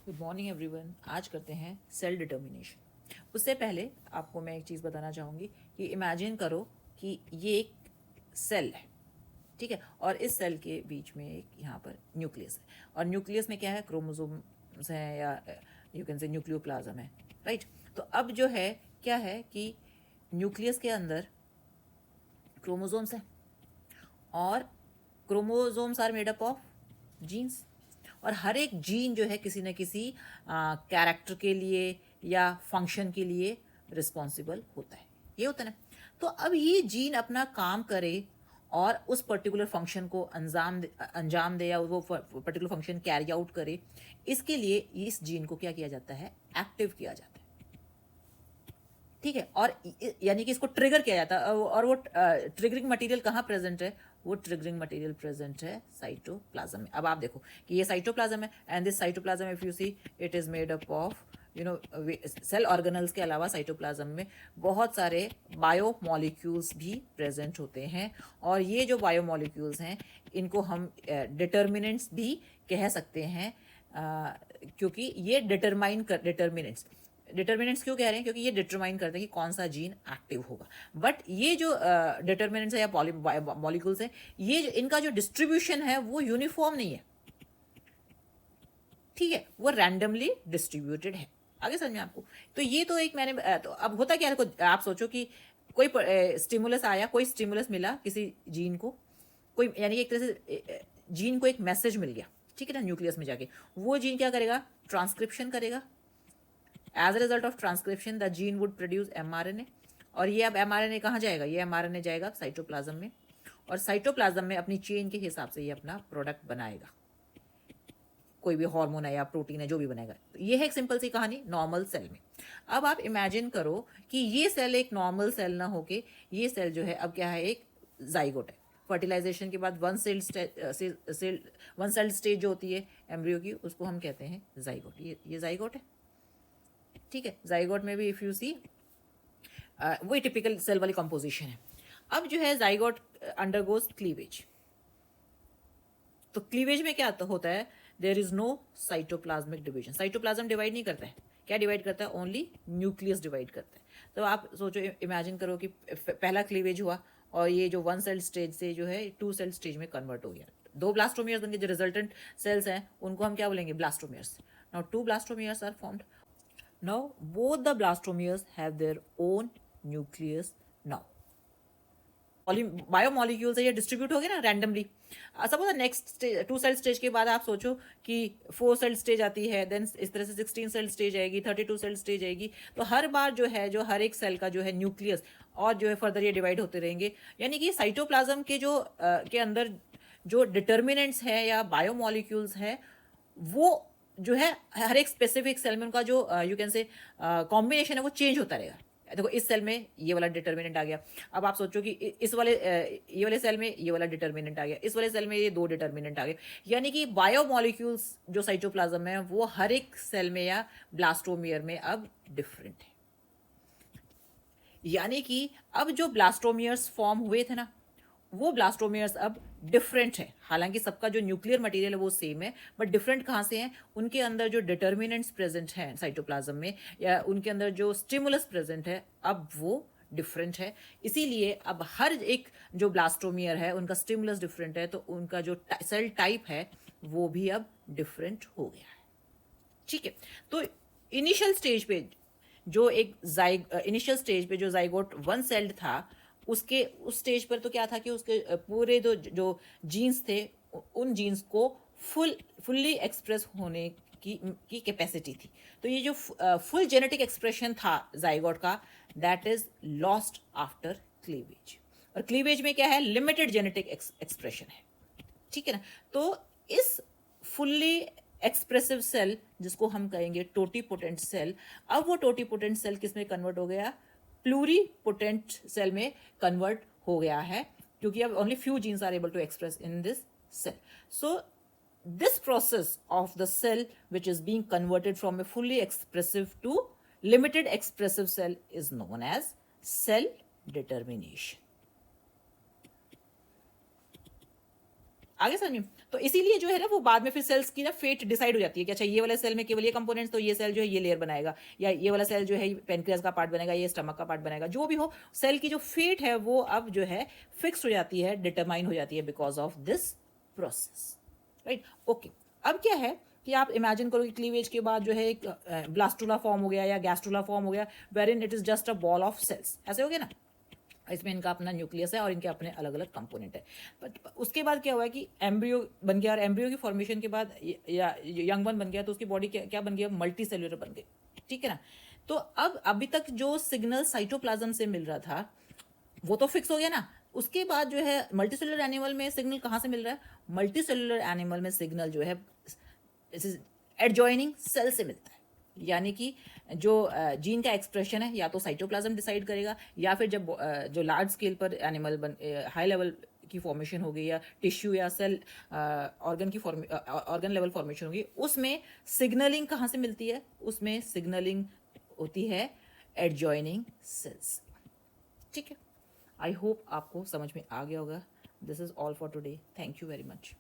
Good morning everyone. आज करते हैं सेल डिटर्मिनेशन। उससे पहले आपको मैं एक चीज़ बताना चाहूँगी कि इमेजिन करो कि ये एक सेल है, ठीक है, और इस सेल के बीच में एक यहाँ पर न्यूक्लियस है, और न्यूक्लियस में क्या है, क्रोमोसोम्स हैं या यू कैन से न्यूक्लियोप्लाज्म है, राइट। तो अब जो है क्या है कि न्यूक्लियस के अंदर क्रोमोसोम्स हैं, और chromosomes are made up of genes, और हर एक जीन जो है किसी न किसी कैरेक्टर के लिए या फंक्शन के लिए रिस्पॉन्सिबल होता है, ये होता है ना। तो अब ये जीन अपना काम करे और उस पर्टिकुलर फंक्शन को अंजाम दे या वो पर्टिकुलर फंक्शन कैरी आउट करे, इसके लिए इस जीन को क्या किया जाता है, एक्टिव किया जाता है, ठीक है। और यानी कि इसको ट्रिगर किया जाता है, और वो ट्रिगरिंग मटेरियल कहाँ प्रेजेंट है, वो ट्रिगरिंग मटेरियल प्रेजेंट है साइटोप्लाज्म में। अब आप देखो कि ये साइटोप्लाज्म है, and this cytoplasm if you see it is made up of cell organelles के अलावा साइटोप्लाज्म में बहुत सारे बायोमोलिक्यूल्स भी प्रेजेंट होते हैं, और ये जो बायोमोलिक्यूल्स हैं इनको हम डिटर्मिनेंट्स भी कह सकते हैं, क्योंकि ये डिटर्मिनेंट्स क्यों कह रहे हैं, क्योंकि ये डिटरमाइन करते हैं कि कौन सा जीन एक्टिव होगा। बट ये जो डिटर्मिनेंट्स है या मॉलिक्यूल्स है, ये इनका जो डिस्ट्रीब्यूशन है वो यूनिफॉर्म नहीं है, ठीक है, वो रैंडमली डिस्ट्रीब्यूटेड है। आगे समझ में आपको। तो ये तो एक मैंने तो अब होता क्या है, आप सोचो कि कोई स्टिमुलस आया, कोई स्टिमुलस मिला किसी जीन को, कोई यानी कि एक तरह से जीन को एक मैसेज मिल गया, ठीक है ना, न्यूक्लियस में जाके वो जीन क्या करेगा, ट्रांसक्रिप्शन करेगा। As a result of transcription the gene would produce mRNA, और ये अब एमआरएनए कहाँ जाएगा, ये एमआरएनए जाएगा साइटोप्लाज्म में, और साइटोप्लाज्म में अपनी चेन के हिसाब से ये अपना प्रोडक्ट बनाएगा, कोई भी हार्मोन है या प्रोटीन है जो भी बनेगा। तो ये है एक सिंपल सी कहानी नॉर्मल सेल में। अब आप इमेजिन करो कि ये सेल एक नॉर्मल सेल ना होके ये सेल जो है अब क्या है, एक जाइगोट है। फर्टिलाइजेशन के बाद वन सेल स्टेज जो होती है एम्ब्रियो की, उसको हम कहते हैं जाइगोट। ये जाइगोट है, ठीक है। जाइगोट में भी इफ यू सी वही टिपिकल सेल वाली कंपोजिशन है। अब जो है जाइगोट अंडरगोज क्लीवेज। तो क्लीवेज में क्या तो होता है, there is no cytoplasmic division. Cytoplasm divide नहीं करता है, क्या डिवाइड करता है, ओनली न्यूक्लियस डिवाइड करता है। तो आप सोचो, इमेजिन करो कि पहला क्लीवेज हुआ और ये जो वन सेल स्टेज से जो है टू सेल स्टेज में कन्वर्ट हो गया, दो ब्लास्टोमियर्स बन गए, जो रिजल्टेंट सेल्स हैं उनको हम क्या बोलेंगे, blastomeres. Now two blastomeres are formed. Now both the blastomeres have their own nucleus. Now biomolecule से ये डिस्ट्रीब्यूट हो गए ना randomly. Suppose next stage, two cell stage के बाद आप सोचो कि फोर सेल स्टेज आती है, देन इस तरह से 16 सेल स्टेज आएगी, 32 सेल स्टेज आएगी। तो हर बार जो है, जो हर एक सेल का जो है न्यूक्लियस, और जो है फर्दर ये डिवाइड होते रहेंगे। यानी कि साइटोप्लाज्म के जो के अंदर जो डिटर्मिनेंट्स है या बायोमोलिक्यूल्स है, वो जो है हर एक स्पेसिफिक सेल में उनका जो यू कैन से कॉम्बिनेशन है वो चेंज होता रहेगा। देखो इस सेल में ये वाला डिटर्मिनेंट आ गया, अब आप सोचो कि इस वाले ये वाले सेल में ये वाला डिटर्मिनेंट आ गया, इस वाले सेल में ये दो डिटर्मिनेंट आ गए। यानी कि बायोमोलिक्यूल्स जो साइटोप्लाज्म है वो हर एक सेल में या ब्लास्टोमियर में अब डिफरेंट है। यानी कि अब जो ब्लास्टोमियर्स फॉर्म हुए थे ना, वो ब्लास्टोमियर्स अब डिफरेंट है। हालांकि सबका जो न्यूक्लियर मटेरियल है वो सेम है, बट डिफरेंट कहाँ से हैं, उनके अंदर जो डिटर्मिनेंट्स प्रेजेंट हैं साइटोप्लाज्म में, या उनके अंदर जो स्टिमुलस प्रेजेंट है अब वो डिफरेंट है। इसीलिए अब हर एक जो ब्लास्टोमियर है उनका स्टिमुलस डिफरेंट है, तो उनका जो सेल टाइप है वो भी अब डिफरेंट हो गया है, ठीक है। तो इनिशियल स्टेज पे जो एक इनिशियल स्टेज पे जो जाइगोट वन सेल्ड था, उसके उस स्टेज पर तो क्या था कि उसके पूरे जो जीन्स थे, उन जीन्स को फुल्ली एक्सप्रेस होने की कैपेसिटी थी। तो ये जो फुल जेनेटिक एक्सप्रेशन था जाइगोट का, that is lost after cleavage. और क्लीवेज में क्या है, लिमिटेड जेनेटिक एक्सप्रेशन है, ठीक है ना। तो इस फुल्ली एक्सप्रेसिव सेल जिसको हम कहेंगे टोटीपोटेंट सेल, अब वो टोटीपोटेंट सेल किस में कन्वर्ट हो गया, प्लूरीपोटेंट सेल में कन्वर्ट हो गया है, क्योंकि अब only few genes are able to express in this cell. So this process of the cell which is being converted from a fully expressive to limited expressive cell is known as cell determination. आगे समझ में? तो इसीलिए जो है ना वो बाद में फिर सेल्स की ना फेट डिसाइड हो जाती है कि अच्छा ये वाला सेल में केवल ये कंपोनेंट्स, तो ये सेल जो है ये लेयर बनाएगा, या ये वाला सेल जो है पेनक्रियास का पार्ट बनेगा, ये स्टमक का पार्ट बनेगा, जो भी हो सेल की जो फेट है वो अब जो है फिक्स हो जाती है, डिटरमाइन हो जाती है because of this process, right? Okay, अब क्या है कि आप इमेजिन करो कि क्लीवेज के बाद जो है एक ब्लास्टुला फॉर्म हो गया या गैस्ट्रुला फॉर्म हो गया, wherein it is just a ball of cells, ऐसे हो गया ना? इसमें इनका अपना न्यूक्लियस है और इनके अपने अलग अलग कंपोनेंट है। बट उसके बाद क्या हुआ है कि एम्ब्रियो बन गया, और एम्ब्रियो की फॉर्मेशन के बाद या यंग वन बन गया, तो उसकी बॉडी क्या बन गया? मल्टी सेल्युलर बन गई, ठीक है ना? तो अब अभी तक जो सिग्नल साइटोप्लाज्म से मिल रहा था वो तो फिक्स हो गया ना। उसके बाद जो है मल्टी सेलुलर एनिमल में सिग्नल कहाँ से मिल रहा है? मल्टी सेलुलर एनिमल में सिग्नल जो है एडजॉइनिंग सेल से मिलता है, यानी कि जो जीन का एक्सप्रेशन है या तो साइटोप्लाज्म डिसाइड करेगा, या फिर जब जो लार्ज स्केल पर एनिमल हाई लेवल की फॉर्मेशन होगी या टिश्यू या सेल ऑर्गन लेवल फॉर्मेशन होगी, उसमें सिग्नलिंग कहाँ से मिलती है? उसमें सिग्नलिंग होती है एडजॉइनिंग सेल्स, ठीक है? आई होप आपको समझ में आ गया होगा। This is all for today, thank you very much.